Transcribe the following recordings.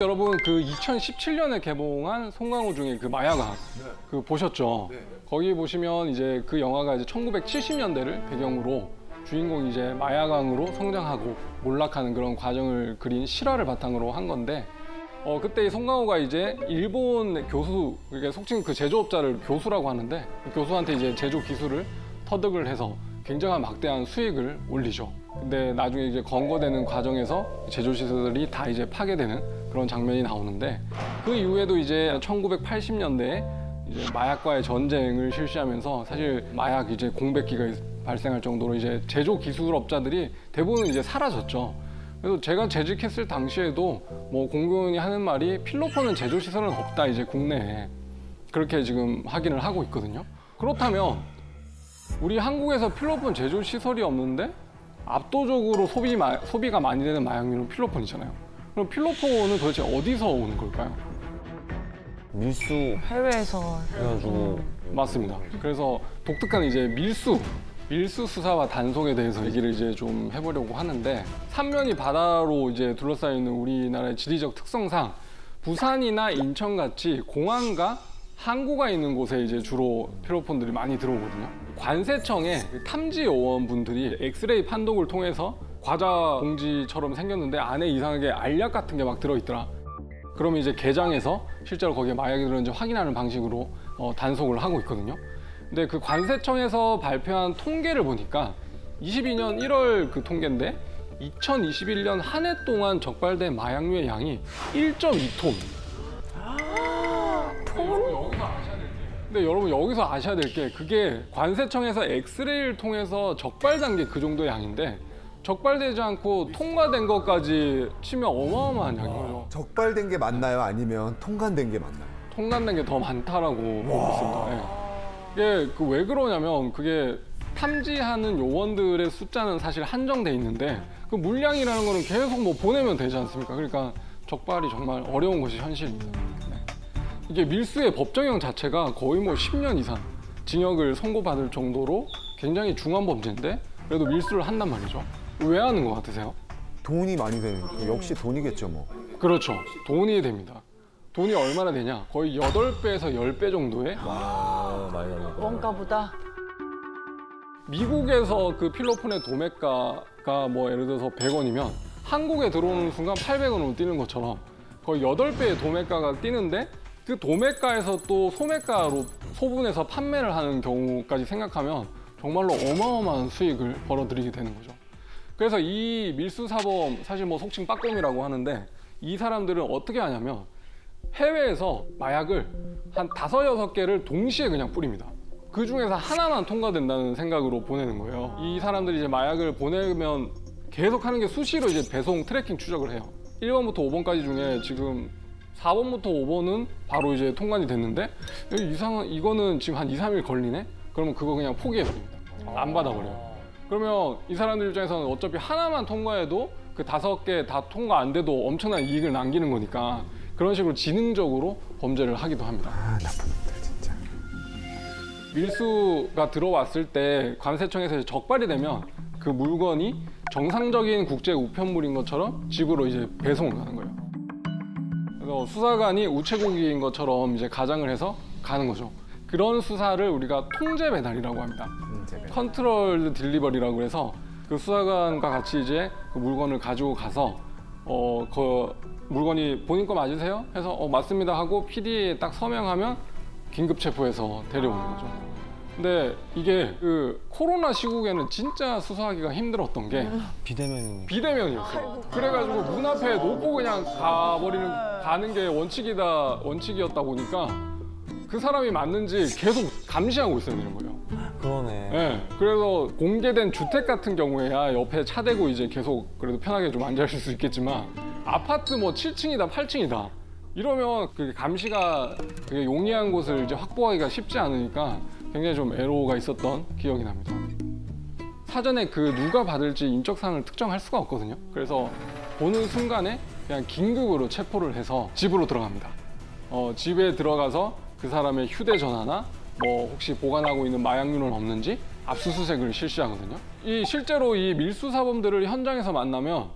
여러분 그 2017년에 개봉한 송강호 중에 그 마야강 그 보셨죠? 거기 보시면 이제 그 영화가 이제 1970년대를 배경으로 주인공이 이제 마야강으로 성장하고 몰락하는 그런 과정을 그린 실화를 바탕으로 한 건데 그때 이 송강호가 이제 일본 교수, 그러니까 속칭 그 제조업자를 교수라고 하는데 교수한테 이제 제조 기술을 터득을 해서 굉장한 막대한 수익을 올리죠. 근데 나중에 이제 검거되는 과정에서 제조 시설이 다 이제 파괴되는 그런 장면이 나오는데 그 이후에도 이제 1980년대에 이제 마약과의 전쟁을 실시하면서 사실 마약 이제 공백기가 발생할 정도로 이제 제조 기술업자들이 대부분 이제 사라졌죠. 그래서 제가 재직했을 당시에도 뭐 공공연히 하는 말이 필로폰은 제조 시설은 없다 이제 국내에 그렇게 지금 확인을 하고 있거든요. 그렇다면 우리 한국에서 필로폰 제조 시설이 없는데 압도적으로 소비가 많이 되는 마약류는 필로폰이잖아요. 그럼 필로폰은 도대체 어디서 오는 걸까요? 밀수 해외에서 해가지고 맞습니다. 그래서 독특한 이제 밀수 수사와 단속에 대해서 얘기를 이제 좀 해보려고 하는데 삼면이 바다로 이제 둘러싸여 있는 우리나라의 지리적 특성상 부산이나 인천같이 공항과 항구가 있는 곳에 이제 주로 필로폰들이 많이 들어오거든요. 관세청의 탐지 요원분들이 엑스레이 판독을 통해서 과자 봉지처럼 생겼는데 안에 이상하게 알약 같은 게 막 들어있더라. 그러면 이제 개장해서 실제로 거기에 마약이 들었는지 확인하는 방식으로 단속을 하고 있거든요. 근데 그 관세청에서 발표한 통계를 보니까 22년 1월 그 통계인데 2021년 한 해 동안 적발된 마약류의 양이 1.2톤. 근데 여러분 여기서 아셔야 될 게 그게 관세청에서 엑스레이를 통해서 적발된 게 그 정도의 양인데 적발되지 않고 통과된 것까지 치면 어마어마한 양이에요. 적발된 게 맞나요? 아니면 통관된 게 맞나요? 통과된 게 더 많다라고 보고 있습니다. 네. 이게 왜 그러냐면 그게 탐지하는 요원들의 숫자는 사실 한정돼 있는데 그 물량이라는 거는 계속 뭐 보내면 되지 않습니까? 그러니까 적발이 정말 어려운 것이 현실입니다. 네. 이게 밀수의 법정형 자체가 거의 뭐 10년 이상 징역을 선고받을 정도로 굉장히 중한 범죄인데 그래도 밀수를 한단 말이죠. 왜 하는 것 같으세요? 돈이 많이 되는, 역시 돈이겠죠 뭐. 그렇죠. 돈이 됩니다. 돈이 얼마나 되냐? 거의 8배에서 10배 정도의 많이 나는 원가보다 미국에서 그 필로폰의 도매가가 뭐 예를 들어서 100원이면 한국에 들어오는 순간 800원으로 뛰는 것처럼 거의 8배의 도매가가 뛰는데 그 도매가에서 또 소매가로 소분해서 판매를 하는 경우까지 생각하면 정말로 어마어마한 수익을 벌어들이게 되는 거죠. 그래서 이 밀수사범, 사실 뭐 속칭 빠꼼이라고 하는데 이 사람들은 어떻게 하냐면 해외에서 마약을 한 5, 6개를 동시에 그냥 뿌립니다. 그 중에서 하나만 통과된다는 생각으로 보내는 거예요. 이 사람들이 이제 마약을 보내면 계속 하는 게 수시로 이제 배송 트래킹 추적을 해요. 1번부터 5번까지 중에 지금 4번부터 5번은 바로 이제 통관이 됐는데 이거는 지금 한 2, 3일 걸리네? 그러면 그거 그냥 포기해버립니다. 안 받아버려요. 그러면 이 사람들 입장에서는 어차피 하나만 통과해도 그 5개 다 통과 안 돼도 엄청난 이익을 남기는 거니까 그런 식으로 지능적으로 범죄를 하기도 합니다. 아, 나쁜 놈들 진짜. 밀수가 들어왔을 때 관세청에서 적발이 되면 그 물건이 정상적인 국제 우편물인 것처럼 집으로 이제 배송을 가는 거예요. 그래서 수사관이 우체국인 것처럼 이제 가장을 해서 가는 거죠. 그런 수사를 우리가 통제 배달이라고 합니다. 컨트롤 딜리버리라고 해서 그 수사관과 같이 이제 그 물건을 가지고 가서 그 물건이 본인 거 맞으세요? 해서 맞습니다 하고 PD에 딱 서명하면 긴급 체포해서 데려오는 거죠. 근데 이게 그 코로나 시국에는 진짜 수사하기가 힘들었던 게 비대면이었어요. 그래가지고 문 앞에 놓고 그냥 가는 게 원칙이었다 보니까 그 사람이 맞는지 계속 감시하고 있어야 되는 거예요. 그러네. 네, 그래서 공개된 주택 같은 경우에야 옆에 차 대고 이제 계속 그래도 편하게 좀 앉아 있을 수 있겠지만 아파트 뭐 7층이다 8층이다 이러면 그 감시가 되게 용이한 곳을 이제 확보하기가 쉽지 않으니까 굉장히 좀 애로가 있었던 기억이 납니다. 사전에 그 누가 받을지 인적사항을 특정할 수가 없거든요. 그래서 보는 순간에 그냥 긴급으로 체포를 해서 집으로 들어갑니다. 집에 들어가서 그 사람의 휴대전화나 뭐 혹시 보관하고 있는 마약류는 없는지 압수수색을 실시하거든요. 실제로 이 밀수사범들을 현장에서 만나면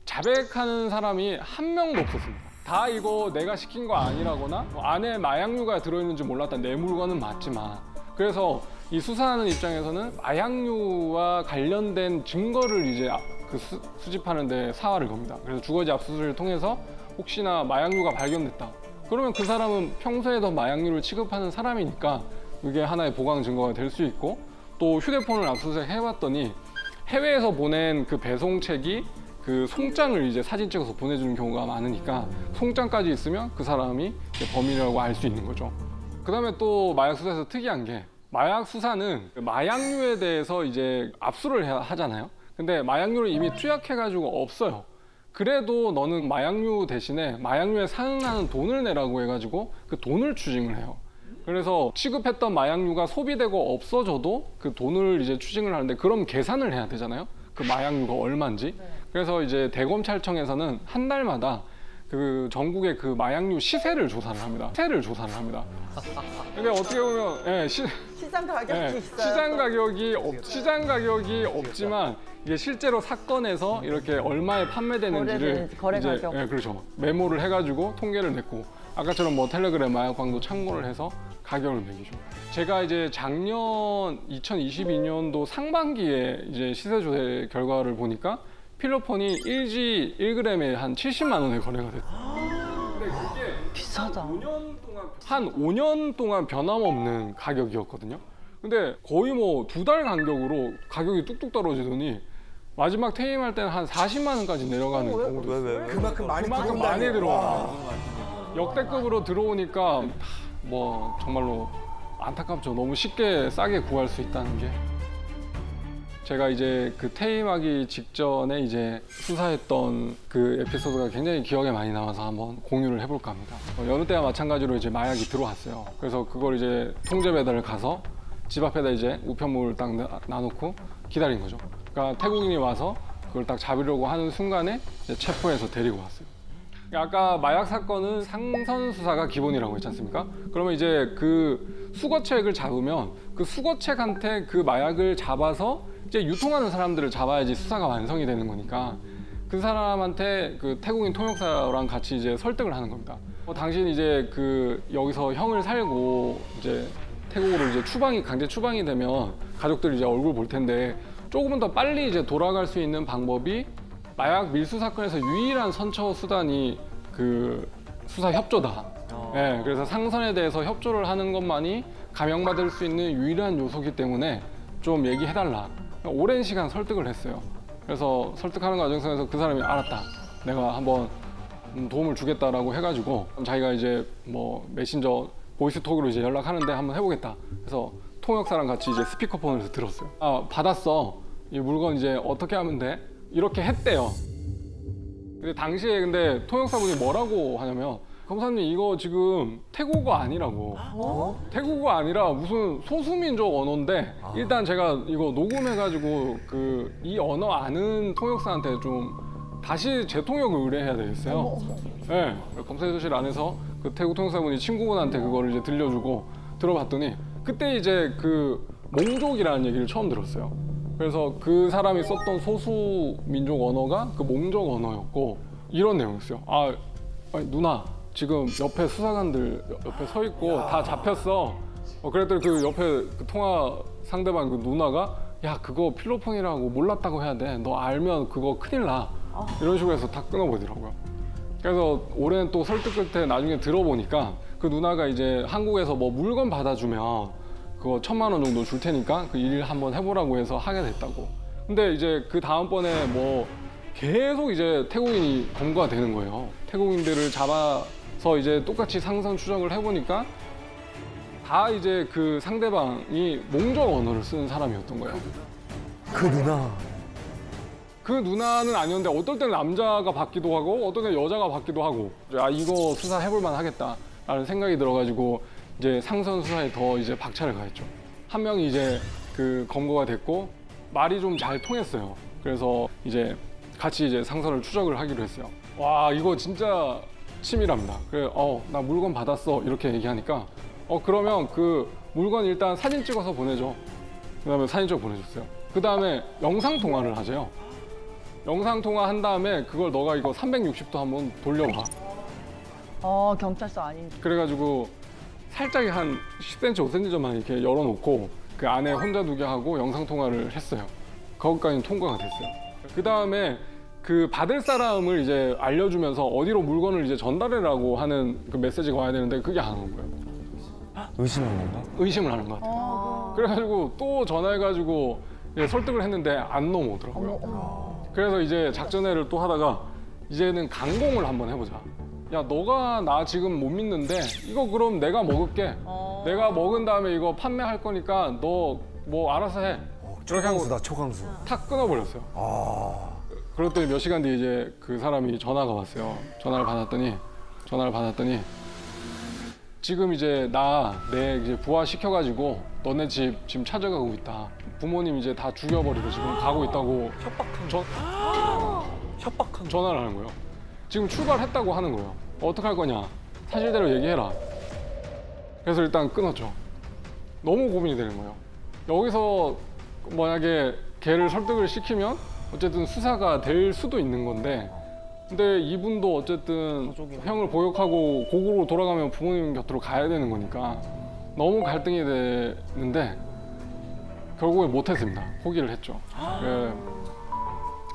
자백하는 사람이 한 명도 없었습니다. 다 이거 내가 시킨 거 아니라거나 뭐 안에 마약류가 들어있는지 몰랐다. 내 물건은 맞지만. 그래서 이 수사하는 입장에서는 마약류와 관련된 증거를 이제 그 수집하는 데 사활을 겁니다. 그래서 주거지 압수수색을 통해서 혹시나 마약류가 발견됐다. 그러면 그 사람은 평소에도 마약류를 취급하는 사람이니까 이게 하나의 보강 증거가 될 수 있고, 또 휴대폰을 압수수색 해봤더니 해외에서 보낸 그 배송책이 그 송장을 이제 사진 찍어서 보내주는 경우가 많으니까 송장까지 있으면 그 사람이 이제 범인이라고 알 수 있는 거죠. 그다음에 또 마약 수사에서 특이한 게, 마약 수사는 마약류에 대해서 이제 압수를 하잖아요. 근데 마약류를 이미 투약해가지고 없어요. 그래도 너는 마약류 대신에 마약류에 상응하는 돈을 내라고 해가지고 그 돈을 추징을 해요. 그래서 취급했던 마약류가 소비되고 없어져도 그 돈을 이제 추징을 하는데, 그럼 계산을 해야 되잖아요. 그 마약류가 얼마인지. 그래서 이제 대검찰청에서는 한 달마다 그 전국의 그 마약류 시세를 조사를 합니다. 근데 어떻게 보면 시장 가격이 있어요. 시장 가격이 없지만 이게 실제로 사건에서 이렇게 얼마에 판매되는지를 거래 이제, 가격. 그렇죠. 메모를 해가지고 통계를 냈고, 아까처럼 뭐 텔레그램 마약방도 참고를 해서 가격을 매기죠. 제가 이제 작년 2022년도 상반기에 이제 시세 조사 결과를 보니까 필로폰이 1G 1g에 한 70만 원에 거래가 됐어요. 근데 그게 비싸다. 한 5년 동안 변함없는 가격이었거든요. 근데 거의 뭐 2달 간격으로 가격이 뚝뚝 떨어지더니 마지막 퇴임할 때는 한 40만 원까지 내려가는 경우도 있어요. 그만큼 많이 들어와요. 역대급으로 들어오니까 뭐 정말로 안타깝죠. 너무 쉽게 싸게 구할 수 있다는 게. 제가 이제 그 퇴임하기 직전에 이제 수사했던 그 에피소드가 굉장히 기억에 많이 남아서 한번 공유를 해볼까 합니다. 여느 때와 마찬가지로 이제 마약이 들어왔어요. 그래서 그걸 이제 통제 배달을 가서 집 앞에다 이제 우편물을 딱 놔놓고 기다린 거죠. 그러니까 태국인이 와서 그걸 딱 잡으려고 하는 순간에 이제 체포해서 데리고 왔어요. 아까 마약 사건은 상선 수사가 기본이라고 했지 않습니까? 그러면 이제 그 수거책을 잡으면 그 수거책한테 그 마약을 잡아서 이제 유통하는 사람들을 잡아야지 수사가 완성이 되는 거니까, 그 사람한테 그 태국인 통역사랑 같이 이제 설득을 하는 겁니다. 당신 이제 그 여기서 형을 살고 이제 태국으로 이제 강제 추방이 되면 가족들이 이제 얼굴 볼 텐데, 조금은 더 빨리 이제 돌아갈 수 있는 방법이 마약 밀수 사건에서 유일한 선처 수단이 그 수사 협조다. 네, 그래서 상선에 대해서 협조를 하는 것만이 감형받을 수 있는 유일한 요소이기 때문에 좀 얘기해달라. 오랜 시간 설득을 했어요. 그래서 설득하는 과정 속에서 그 사람이 알았다. 내가 한번 도움을 주겠다라고 해가지고 자기가 이제 뭐 메신저 보이스톡으로 이제 연락하는데 한번 해보겠다. 그래서 통역사랑 같이 이제 스피커폰에서 들었어요. 아, 받았어. 이 물건 이제 어떻게 하면 돼? 이렇게 했대요. 근데 당시에 근데 통역사분이 뭐라고 하냐면, 검사님 이거 지금 태국어 아니라고. 태국어 아니라 무슨 소수민족 언어인데 일단 제가 이거 녹음해가지고 그 이 언어 아는 통역사한테 좀 다시 재통역을 의뢰해야 되겠어요. 네, 검사실 안에서 그 태국 통역사분이 친구분한테 그거를 이제 들려주고 들어봤더니 그때 이제 그 몽족이라는 얘기를 처음 들었어요. 그래서 그 사람이 썼던 소수 민족 언어가 그 몽족 언어였고, 이런 내용이었어요. 아니, 누나 지금 옆에 수사관들 옆에 서 있고 다 잡혔어. 그랬더니 그 옆에 그 통화 상대방 그 누나가 야 그거 필로폰이라고 몰랐다고 해야 돼. 너 알면 그거 큰일 나. 이런 식으로 해서 다 끊어버리더라고요. 그래서 오랜 또 설득 끝에 나중에 들어보니까 그 누나가 이제 한국에서 뭐 물건 받아주면 그거 1,000만 원 정도 줄 테니까 그 일 한번 해보라고 해서 하게 됐다고. 근데 이제 그 다음번에 뭐 계속 이제 태국인이 검거가 되는 거예요. 태국인들을 잡아서 이제 똑같이 상선 추적을 해보니까 다 이제 그 상대방이 몽족 언어를 쓰는 사람이었던 거예요. 그 누나. 그 누나는 아니었는데 어떨 때는 남자가 받기도 하고 어떨 때는 여자가 받기도 하고, 아 이거 수사해볼 만 하겠다라는 생각이 들어가지고 이제 상선 수사에 더 이제 박차를 가했죠. 한 명이 이제 그 검거가 됐고 말이 좀 잘 통했어요. 그래서 이제 같이 이제 상선을 추적을 하기로 했어요. 와 이거 진짜 치밀합니다. 그래 나 물건 받았어 이렇게 얘기하니까 그러면 그 물건 일단 사진 찍어서 보내줘. 그다음에 사진 찍어 보내줬어요. 그다음에 영상 통화를 하재요. 영상 통화 한 다음에 그걸 너가 이거 360도 한번 돌려봐. 경찰서 아닌. 그래가지고 살짝 한 10cm, 5cm만 이렇게 열어놓고 그 안에 혼자 두게 하고 영상 통화를 했어요. 거기까지는 통과가 됐어요. 그 다음에 그 받을 사람을 이제 알려주면서 어디로 물건을 이제 전달해라고 하는 그 메시지가 와야 되는데 그게 안 온 거예요. 의심하는 건가? 의심을 하는 것 같아요. 그래가지고 또 전화해가지고 이제 설득을 했는데 안 넘어오더라고요. 그래서 이제 작전회를 또 하다가 이제는 강공을 한번 해보자. 야, 너가 나 지금 못 믿는데 이거 그럼 내가 먹을게. 내가 먹은 다음에 이거 판매할 거니까 너 뭐 알아서 해. 그렇게 하고 초강수다, 초강수. 탁 끊어버렸어요. 그랬더니 몇 시간 뒤에 이제 그 사람이 전화가 왔어요. 전화를 받았더니 지금 이제 내 이제 부하 시켜가지고 너네 집 지금 찾아가고 있다. 부모님 이제 다 죽여버리고 지금 가고 있다고 협박한 전화를 하는 거예요. 지금 출발했다고 하는 거예요. 어떡할 거냐? 사실대로 얘기해라. 그래서 일단 끊었죠. 너무 고민이 되는 거예요. 여기서 만약에 걔를 설득을 시키면 어쨌든 수사가 될 수도 있는 건데 근데 이분도 어쨌든 형을 보역하고 고국으로 돌아가면 부모님 곁으로 가야 되는 거니까 너무 갈등이 되는데 결국에 못했습니다. 포기를 했죠.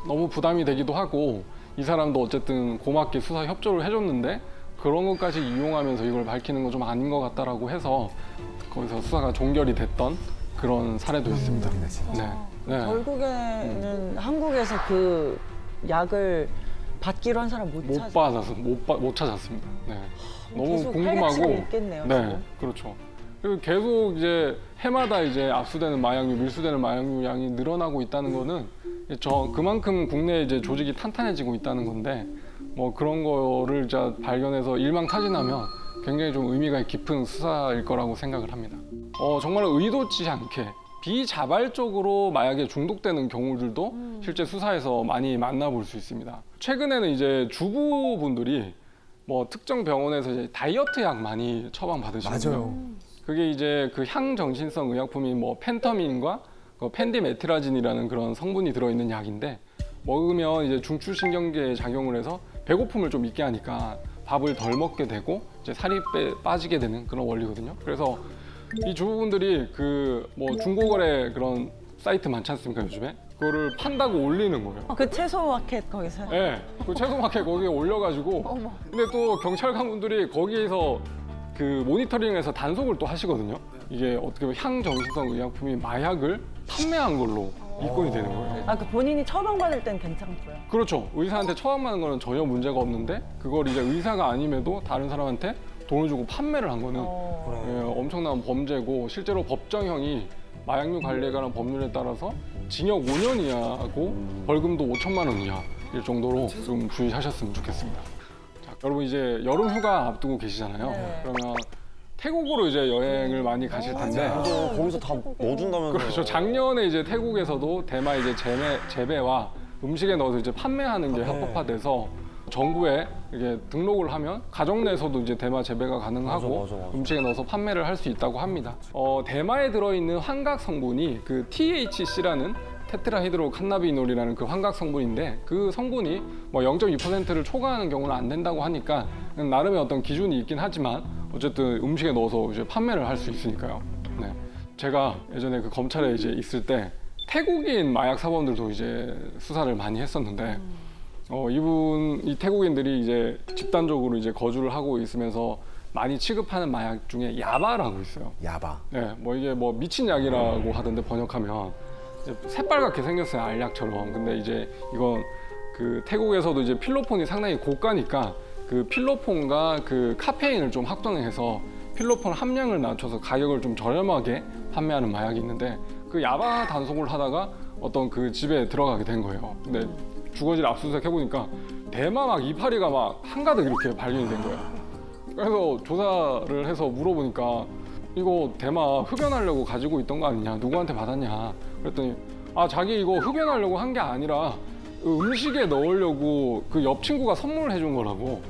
너무 부담이 되기도 하고 이 사람도 어쨌든 고맙게 수사 협조를 해줬는데 그런 것까지 이용하면서 이걸 밝히는 건 좀 아닌 것 같다라고 해서 거기서 수사가 종결이 됐던 그런 사례도 있습니다. 네. 결국에는 한국에서 그 약을 받기로 한 사람 못 찾았습니다. 네. 너무 계속 궁금하고. 활약치고 있겠네요, 네, 지금. 그렇죠. 그리고 계속 이제 해마다 이제 압수되는 마약류, 밀수되는 마약류 양이 늘어나고 있다는 거는 그만큼 국내 이제 조직이 탄탄해지고 있다는 건데 뭐 그런 거를 이제 발견해서 일망타진하면 굉장히 좀 의미가 깊은 수사일 거라고 생각을 합니다. 정말 의도치 않게 비자발적으로 마약에 중독되는 경우들도 실제 수사에서 많이 만나볼 수 있습니다. 최근에는 이제 주부분들이 뭐 특정 병원에서 이제 다이어트 약 많이 처방받으시거든요. 맞아요. 그게 이제 그 향정신성 의약품인 뭐 펜터민과 펜디메티라진이라는 그런 성분이 들어있는 약인데 먹으면 이제 중추신경계에 작용을 해서 배고픔을 좀 있게 하니까 밥을 덜 먹게 되고 이제 살이 빠지게 되는 그런 원리거든요. 그래서 이 주부분들이 그 뭐 중고거래 그런 사이트 많지 않습니까 요즘에? 그거를 판다고 올리는 거예요. 그 채소 마켓 거기서. 네, 그 채소마켓 거기에 올려가지고 근데 또 경찰관분들이 거기에서 그 모니터링에서 단속을 또 하시거든요. 이게 어떻게 보면 향정신성 의약품이 마약을 판매한 걸로 입건이 되는 거예요. 그 본인이 처방받을 땐 괜찮고요. 그렇죠. 의사한테 처방받는 거는 전혀 문제가 없는데 그걸 이제 의사가 아님에도 다른 사람한테 돈을 주고 판매를 한 거는 엄청난 범죄고 실제로 법정형이 마약류 관리에 관한 법률에 따라서 징역 5년 이하고 벌금도 5천만 원 이하일 정도로 좀 주의하셨으면 좋겠습니다. 자, 여러분 이제 여름 휴가 앞두고 계시잖아요. 네. 그러면 태국으로 이제 여행을 많이 가실 텐데 거기서 다 넣어준다면서요. 그렇죠. 작년에 이제 태국에서도 대마 이제 재배와 음식에 넣어서 이제 판매하는 게 합법화돼서 정부에 이렇게 등록을 하면 가정 내에서도 이제 대마 재배가 가능하고 맞아. 음식에 넣어서 판매를 할 수 있다고 합니다. 대마에 들어있는 환각 성분이 그 THC라는 테트라히드로 칸나비놀이라는 그 환각 성분인데 그 성분이 뭐 0.2%를 초과하는 경우는 안 된다고 하니까 나름의 어떤 기준이 있긴 하지만 어쨌든 음식에 넣어서 이제 판매를 할 수 있으니까요. 네. 제가 예전에 그 검찰에 이제 있을 때 태국인 마약 사범들도 이제 수사를 많이 했었는데 이 태국인들이 이제 집단적으로 이제 거주를 하고 있으면서 많이 취급하는 마약 중에 야바라고 있어요. 야바. 네, 뭐 이게 뭐 미친 약이라고 하던데 번역하면 새빨갛게 생겼어요, 알약처럼. 근데 이제 이건 그 태국에서도 이제 필로폰이 상당히 고가니까 그 필로폰과 그 카페인을 좀 확정해서 필로폰 함량을 낮춰서 가격을 좀 저렴하게 판매하는 마약이 있는데 그 야바 단속을 하다가 어떤 그 집에 들어가게 된 거예요. 근데 주거지를 압수수색 해보니까 대마 막 이파리가 막 한가득 이렇게 발견이 된 거예요. 그래서 조사를 해서 물어보니까 이거 대마 흡연하려고 가지고 있던 거 아니냐, 누구한테 받았냐 그랬더니 자기 이거 흡연하려고 한 게 아니라 음식에 넣으려고 그 옆 친구가 선물을 해준 거라고.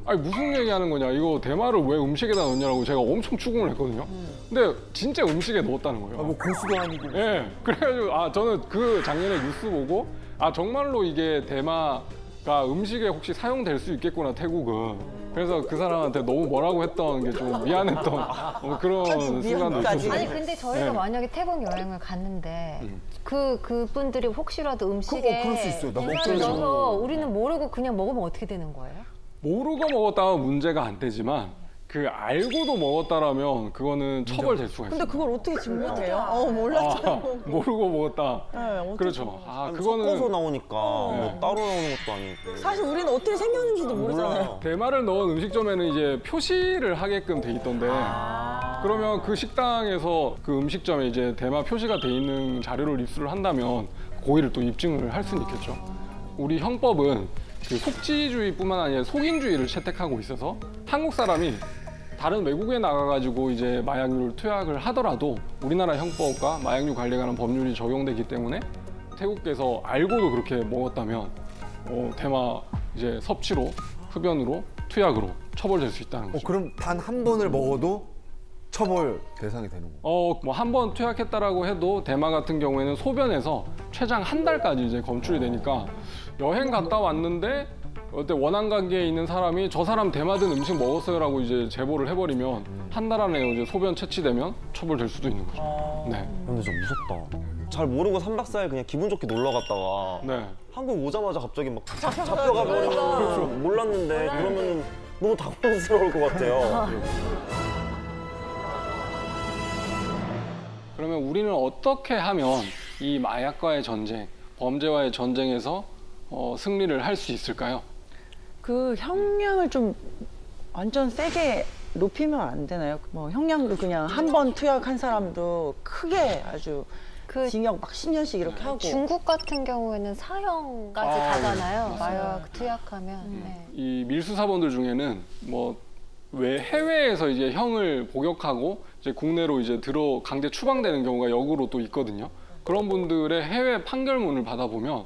아니 무슨 얘기하는 거냐, 이거 대마를 왜 음식에다 넣냐라고 제가 엄청 추궁을 했거든요. 근데 진짜 음식에 넣었다는 거예요. 뭐 고수도 아니고. 네, 그래가지고 저는 그 작년에 뉴스 보고 정말로 이게 대마가 음식에 혹시 사용될 수 있겠구나 태국은. 그래서 그 사람한테 너무 뭐라고 했던 게 좀 미안했던 그런 순간도 미안까지. 있었어요. 아니 근데 저희가 네. 만약에 태국 여행을 갔는데 그분들이 혹시라도 음식에 그럴 수 있어요. 나 대마를 먹죠. 넣어서 우리는 모르고 그냥 먹으면 어떻게 되는 거예요? 모르고 먹었다면 문제가 안 되지만 그 알고도 먹었다라면 그거는 처벌될 수가 있어요. 근데 그걸 어떻게 증명해요? 몰랐어요. 모르고 먹었다. 네, 어떻게 그렇죠. 섞어서 그거는 나오니까 뭐 따로 나오는 것도 아니고. 사실 우리는 어떻게 생겼는지도 모르잖아요. 몰라요. 대마를 넣은 음식점에는 이제 표시를 하게끔 돼 있던데 그러면 그 식당에서 그 음식점에 이제 대마 표시가 돼 있는 자료를 입수를 한다면 고의를 또 입증을 할 수는 있겠죠. 우리 형법은 그 속지주의뿐만 아니라 속인주의를 채택하고 있어서 한국 사람이 다른 외국에 나가가지고 이제 마약류를 투약을 하더라도 우리나라 형법과 마약류 관리에 관한 법률이 적용되기 때문에 태국에서 알고도 그렇게 먹었다면 대마 이제 섭취로, 흡연으로, 투약으로 처벌될 수 있다는 거죠. 그럼 단 한 번을 먹어도 처벌 대상이 되는 거예요? 뭐 한 번 투약했다라고 해도 대마 같은 경우에는 소변에서 최장 한 달까지 이제 검출이 되니까 여행 갔다 왔는데 어때 원한 관계에 있는 사람이 저 사람 대마 든 음식 먹었어요라고 이제 제보를 해버리면 한 달 안에 이제 소변 채취되면 처벌될 수도 있는 거죠. 네. 근데 좀 무섭다. 잘 모르고 3박 4일 그냥 기분 좋게 놀러 갔다가 네. 한국 오자마자 갑자기 막 잡혀가 버리면 몰랐는데 그러면 너무 당황스러울 것 같아요. 그러면 우리는 어떻게 하면 이 마약과의 전쟁, 범죄와의 전쟁에서 승리를 할 수 있을까요? 그 형량을 좀 완전 세게 높이면 안 되나요? 뭐 형량도 그냥 한 번 투약한 사람도 크게 아주 징역 막 10년씩 이렇게 하고. 중국 같은 경우에는 사형까지 가잖아요. 마약 투약하면. 네. 이 밀수사범들 중에는 왜 해외에서 이제 형을 복역하고 이제 국내로 이제 강제 추방되는 경우가 역으로 또 있거든요. 그런 분들의 해외 판결문을 받아보면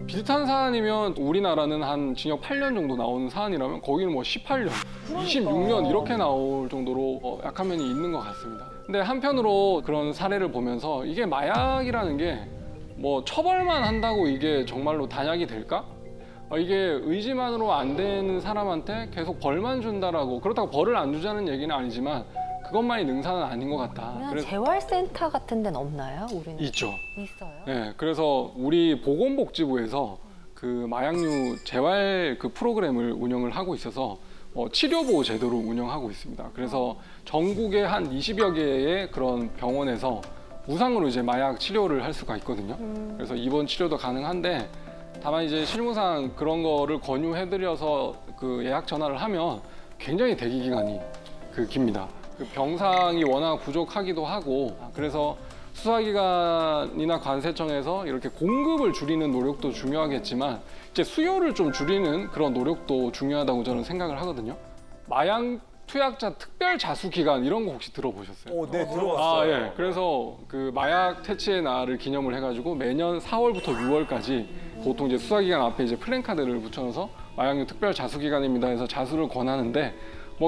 비슷한 사안이면 우리나라는 한 징역 8년 정도 나오는 사안이라면 거기는 18년, 26년 이렇게 나올 정도로 약한 면이 있는 것 같습니다. 근데 한편으로 그런 사례를 보면서 이게 마약이라는 게 처벌만 한다고 이게 정말로 단약이 될까? 이게 의지만으로 안 되는 사람한테 계속 벌만 준다라고 그렇다고 벌을 안 주자는 얘기는 아니지만 그것만이 능사는 아닌 것 같다. 그냥 재활센터 같은 데는 없나요? 우리는 있죠. 있어요. 네, 그래서 우리 보건복지부에서 그 마약류 재활 그 프로그램을 운영을 하고 있어서 치료보호 제도를 운영하고 있습니다. 그래서 전국에 한 20여 개의 그런 병원에서 무상으로 이제 마약 치료를 할 수가 있거든요. 그래서 입원 치료도 가능한데 다만 이제 실무상 그런 거를 권유해드려서 그 예약 전화를 하면 굉장히 대기 기간이 깁니다. 그 병상이 워낙 부족하기도 하고 그래서 수사기관이나 관세청에서 이렇게 공급을 줄이는 노력도 중요하겠지만 이제 수요를 좀 줄이는 그런 노력도 중요하다고 저는 생각을 하거든요. 마약 투약자 특별 자수 기간 이런 거 혹시 들어보셨어요? 네, 들어봤어요. 예. 그래서 그 마약 퇴치의 날을 기념을 해가지고 매년 4월부터 6월까지 보통 이제 수사기관 앞에 이제 플랜카드를 붙여놔서 마약류 특별 자수 기간입니다 해서 자수를 권하는데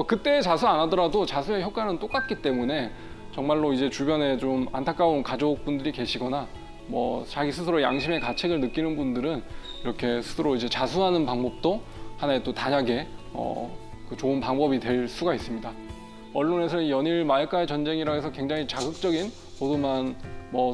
그때 자수 안 하더라도 자수의 효과는 똑같기 때문에 정말로 이제 주변에 좀 안타까운 가족분들이 계시거나 자기 스스로 양심의 가책을 느끼는 분들은 이렇게 스스로 이제 자수하는 방법도 하나의 또 단약의 그 좋은 방법이 될 수가 있습니다. 언론에서 연일 마약과의 전쟁이라 해서 굉장히 자극적인 보도만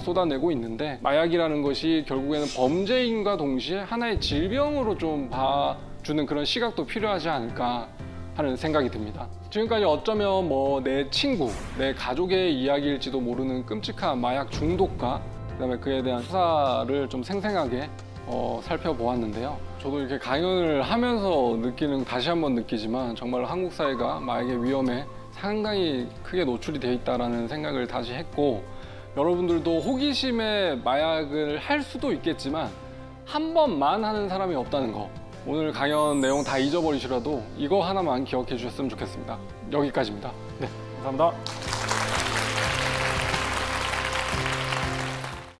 쏟아내고 있는데 마약이라는 것이 결국에는 범죄인과 동시에 하나의 질병으로 좀 봐주는 그런 시각도 필요하지 않을까 하는 생각이 듭니다. 지금까지 어쩌면 내 친구, 내 가족의 이야기일지도 모르는 끔찍한 마약 중독과 그다음에 그에 대한 수사를 좀 생생하게 살펴보았는데요. 저도 이렇게 강연을 하면서 다시 한번 느끼지만 정말 한국 사회가 마약의 위험에 상당히 크게 노출이 돼 있다는 생각을 다시 했고 여러분들도 호기심에 마약을 할 수도 있겠지만 한 번만 하는 사람이 없다는 거 오늘 강연 내용 다 잊어버리시라도 이거 하나만 기억해 주셨으면 좋겠습니다. 여기까지입니다. 네, 감사합니다.